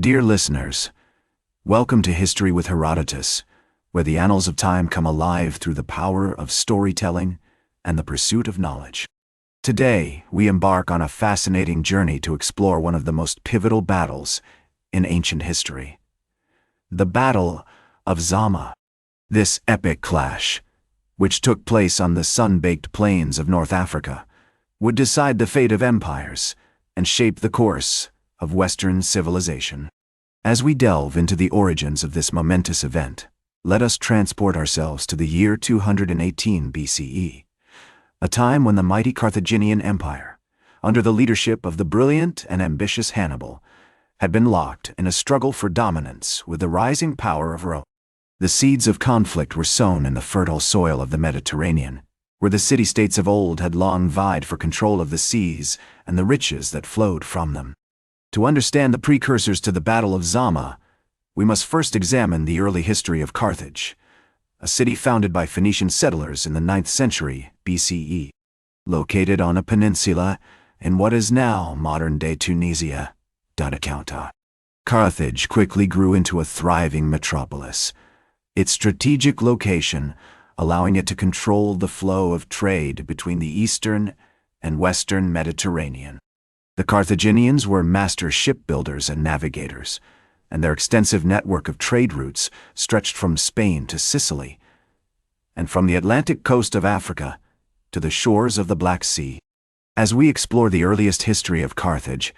Dear listeners, welcome to History with Herodotus, where the annals of time come alive through the power of storytelling and the pursuit of knowledge. Today, we embark on a fascinating journey to explore one of the most pivotal battles in ancient history. The Battle of Zama. This epic clash, which took place on the sun-baked plains of North Africa, would decide the fate of empires and shape the course of Western civilization. As we delve into the origins of this momentous event, let us transport ourselves to the year 218 BCE, a time when the mighty Carthaginian Empire, under the leadership of the brilliant and ambitious Hannibal, had been locked in a struggle for dominance with the rising power of Rome. The seeds of conflict were sown in the fertile soil of the Mediterranean, where the city-states of old had long vied for control of the seas and the riches that flowed from them. To understand the precursors to the Battle of Zama, we must first examine the early history of Carthage, a city founded by Phoenician settlers in the 9th century BCE. Located on a peninsula in what is now modern-day Tunisia, Carthage quickly grew into a thriving metropolis, its strategic location allowing it to control the flow of trade between the eastern and western Mediterranean. The Carthaginians were master shipbuilders and navigators, and their extensive network of trade routes stretched from Spain to Sicily, and from the Atlantic coast of Africa to the shores of the Black Sea. As we explore the earliest history of Carthage,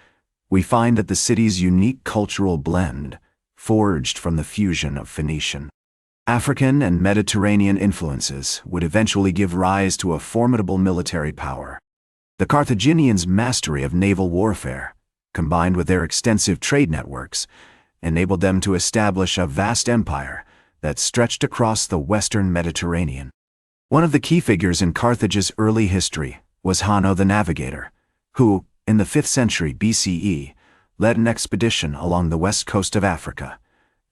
we find that the city's unique cultural blend, forged from the fusion of Phoenician, African, and Mediterranean influences, would eventually give rise to a formidable military power. The Carthaginians' mastery of naval warfare, combined with their extensive trade networks, enabled them to establish a vast empire that stretched across the western Mediterranean. One of the key figures in Carthage's early history was Hanno the Navigator, who, in the 5th century BCE, led an expedition along the west coast of Africa,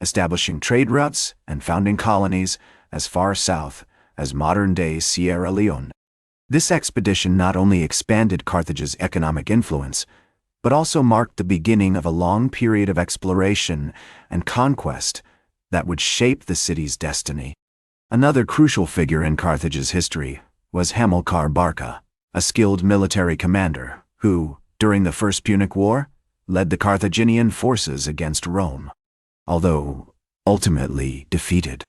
establishing trade routes and founding colonies as far south as modern-day Sierra Leone. This expedition not only expanded Carthage's economic influence, but also marked the beginning of a long period of exploration and conquest that would shape the city's destiny. Another crucial figure in Carthage's history was Hamilcar Barca, a skilled military commander who, during the First Punic War, led the Carthaginian forces against Rome. Although ultimately defeated,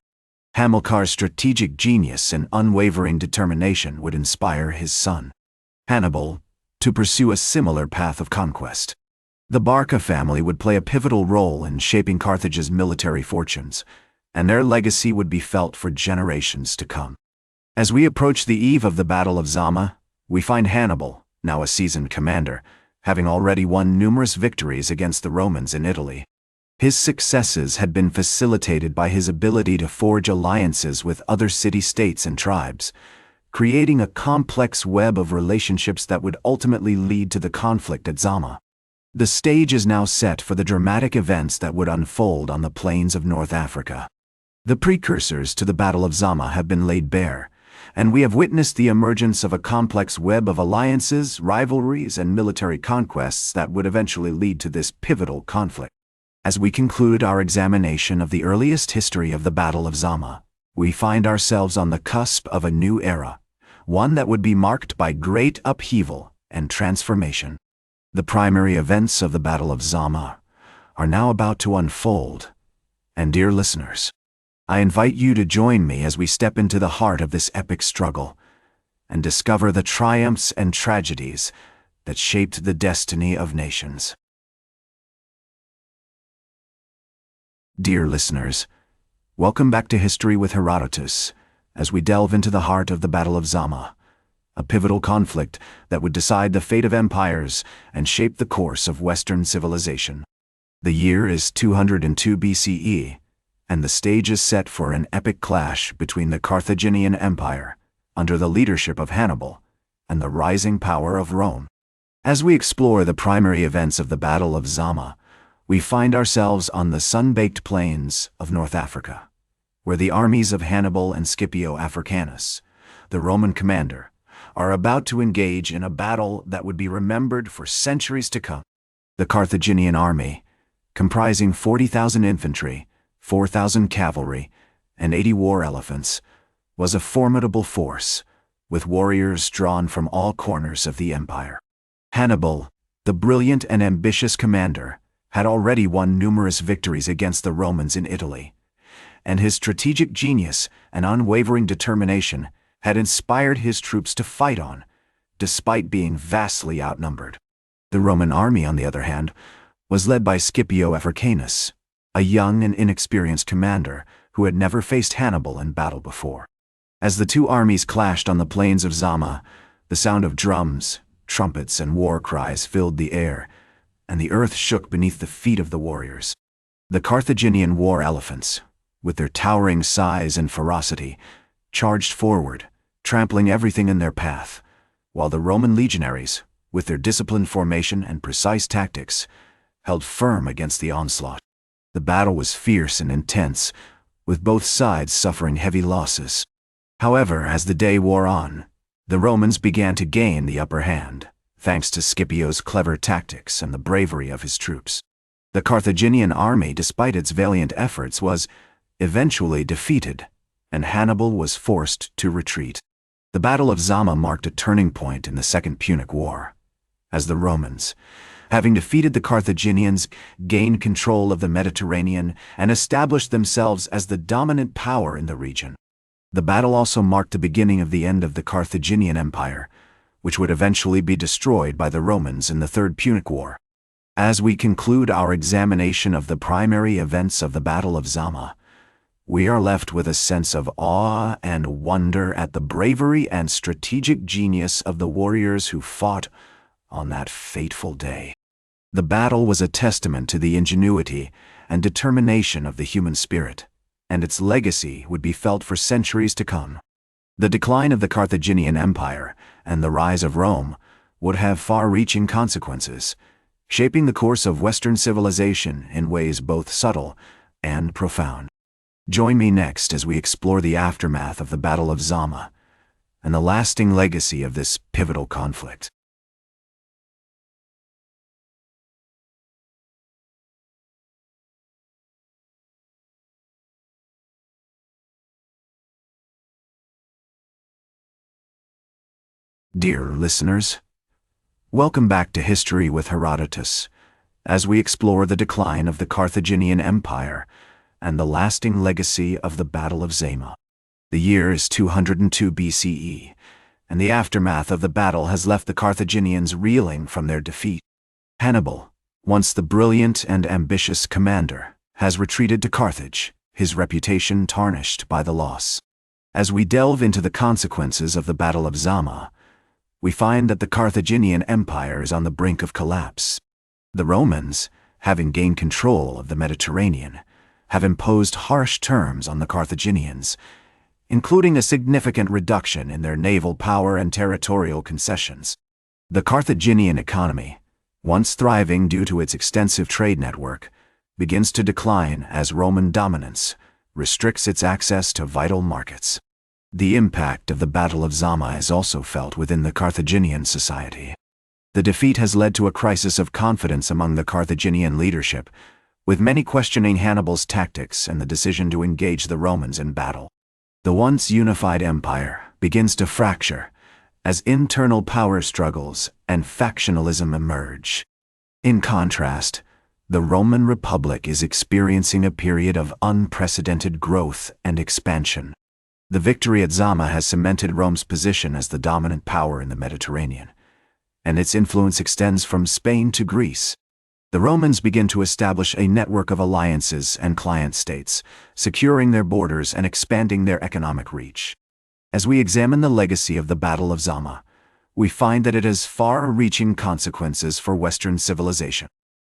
Hamilcar's strategic genius and unwavering determination would inspire his son, Hannibal, to pursue a similar path of conquest. The Barca family would play a pivotal role in shaping Carthage's military fortunes, and their legacy would be felt for generations to come. As we approach the eve of the Battle of Zama, we find Hannibal, now a seasoned commander, having already won numerous victories against the Romans in Italy. His successes had been facilitated by his ability to forge alliances with other city-states and tribes, creating a complex web of relationships that would ultimately lead to the conflict at Zama. The stage is now set for the dramatic events that would unfold on the plains of North Africa. The precursors to the Battle of Zama have been laid bare, and we have witnessed the emergence of a complex web of alliances, rivalries, and military conquests that would eventually lead to this pivotal conflict. As we conclude our examination of the earliest history of the Battle of Zama, we find ourselves on the cusp of a new era, one that would be marked by great upheaval and transformation. The primary events of the Battle of Zama are now about to unfold, and dear listeners, I invite you to join me as we step into the heart of this epic struggle and discover the triumphs and tragedies that shaped the destiny of nations. Dear listeners, welcome back to History with Herodotus, as we delve into the heart of the Battle of Zama, a pivotal conflict that would decide the fate of empires and shape the course of Western civilization. The year is 202 BCE, and the stage is set for an epic clash between the Carthaginian Empire, under the leadership of Hannibal, and the rising power of Rome. As we explore the primary events of the Battle of Zama, we find ourselves on the sun-baked plains of North Africa, where the armies of Hannibal and Scipio Africanus, the Roman commander, are about to engage in a battle that would be remembered for centuries to come. The Carthaginian army, comprising 40,000 infantry, 4,000 cavalry, and 80 war elephants, was a formidable force, with warriors drawn from all corners of the empire. Hannibal, the brilliant and ambitious commander, had already won numerous victories against the Romans in Italy, and his strategic genius and unwavering determination had inspired his troops to fight on, despite being vastly outnumbered. The Roman army, on the other hand, was led by Scipio Africanus, a young and inexperienced commander who had never faced Hannibal in battle before. As the two armies clashed on the plains of Zama, the sound of drums, trumpets, and war cries filled the air, and the earth shook beneath the feet of the warriors. The Carthaginian war elephants, with their towering size and ferocity, charged forward, trampling everything in their path, while the Roman legionaries, with their disciplined formation and precise tactics, held firm against the onslaught. The battle was fierce and intense, with both sides suffering heavy losses. However, as the day wore on, the Romans began to gain the upper hand, thanks to Scipio's clever tactics and the bravery of his troops. The Carthaginian army, despite its valiant efforts, was eventually defeated, and Hannibal was forced to retreat. The Battle of Zama marked a turning point in the Second Punic War, as the Romans, having defeated the Carthaginians, gained control of the Mediterranean and established themselves as the dominant power in the region. The battle also marked the beginning of the end of the Carthaginian Empire, which would eventually be destroyed by the Romans in the Third Punic War. As we conclude our examination of the primary events of the Battle of Zama, we are left with a sense of awe and wonder at the bravery and strategic genius of the warriors who fought on that fateful day. The battle was a testament to the ingenuity and determination of the human spirit, and its legacy would be felt for centuries to come. The decline of the Carthaginian Empire and the rise of Rome would have far-reaching consequences, shaping the course of Western civilization in ways both subtle and profound. Join me next as we explore the aftermath of the Battle of Zama and the lasting legacy of this pivotal conflict. Dear listeners, welcome back to History with Herodotus, as we explore the decline of the Carthaginian Empire and the lasting legacy of the Battle of Zama. The year is 202 BCE, and the aftermath of the battle has left the Carthaginians reeling from their defeat. Hannibal, once the brilliant and ambitious commander, has retreated to Carthage, his reputation tarnished by the loss. As we delve into the consequences of the Battle of Zama, we find that the Carthaginian Empire is on the brink of collapse. The Romans, having gained control of the Mediterranean, have imposed harsh terms on the Carthaginians, including a significant reduction in their naval power and territorial concessions. The Carthaginian economy, once thriving due to its extensive trade network, begins to decline as Roman dominance restricts its access to vital markets. The impact of the Battle of Zama is also felt within the Carthaginian society. The defeat has led to a crisis of confidence among the Carthaginian leadership, with many questioning Hannibal's tactics and the decision to engage the Romans in battle. The once unified empire begins to fracture as internal power struggles and factionalism emerge. In contrast, the Roman Republic is experiencing a period of unprecedented growth and expansion. The victory at Zama has cemented Rome's position as the dominant power in the Mediterranean, and its influence extends from Spain to Greece. The Romans begin to establish a network of alliances and client states, securing their borders and expanding their economic reach. As we examine the legacy of the Battle of Zama, we find that it has far-reaching consequences for Western civilization.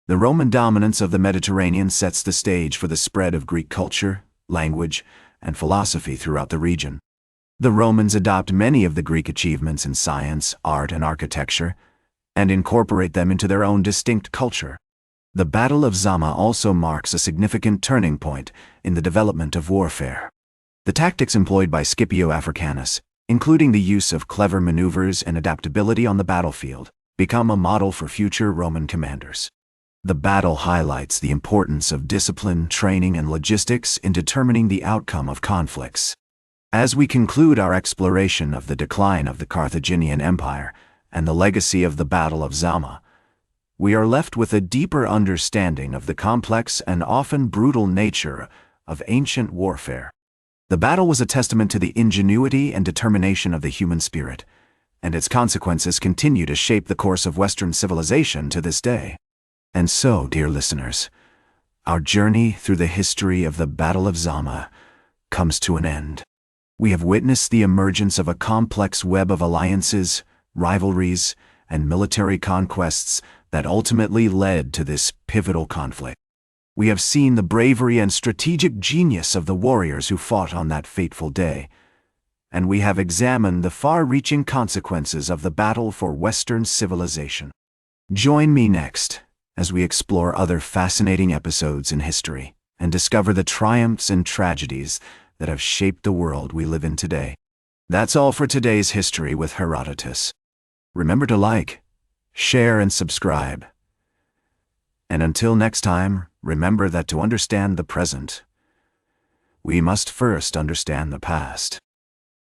The Roman dominance of the Mediterranean sets the stage for the spread of Greek culture, language, and philosophy throughout the region. The Romans adopt many of the Greek achievements in science, art, and architecture, and incorporate them into their own distinct culture. The Battle of Zama also marks a significant turning point in the development of warfare. The tactics employed by Scipio Africanus, including the use of clever maneuvers and adaptability on the battlefield, become a model for future Roman commanders. The battle highlights the importance of discipline, training, and logistics in determining the outcome of conflicts. As we conclude our exploration of the decline of the Carthaginian Empire and the legacy of the Battle of Zama, we are left with a deeper understanding of the complex and often brutal nature of ancient warfare. The battle was a testament to the ingenuity and determination of the human spirit, and its consequences continue to shape the course of Western civilization to this day. And so, dear listeners, our journey through the history of the Battle of Zama comes to an end. We have witnessed the emergence of a complex web of alliances, rivalries, and military conquests that ultimately led to this pivotal conflict. We have seen the bravery and strategic genius of the warriors who fought on that fateful day, and we have examined the far-reaching consequences of the battle for Western civilization. Join me next as we explore other fascinating episodes in history and discover the triumphs and tragedies that have shaped the world we live in today. That's all for today's History with Herodotus. Remember to like, share, and subscribe. And until next time, remember that to understand the present, we must first understand the past.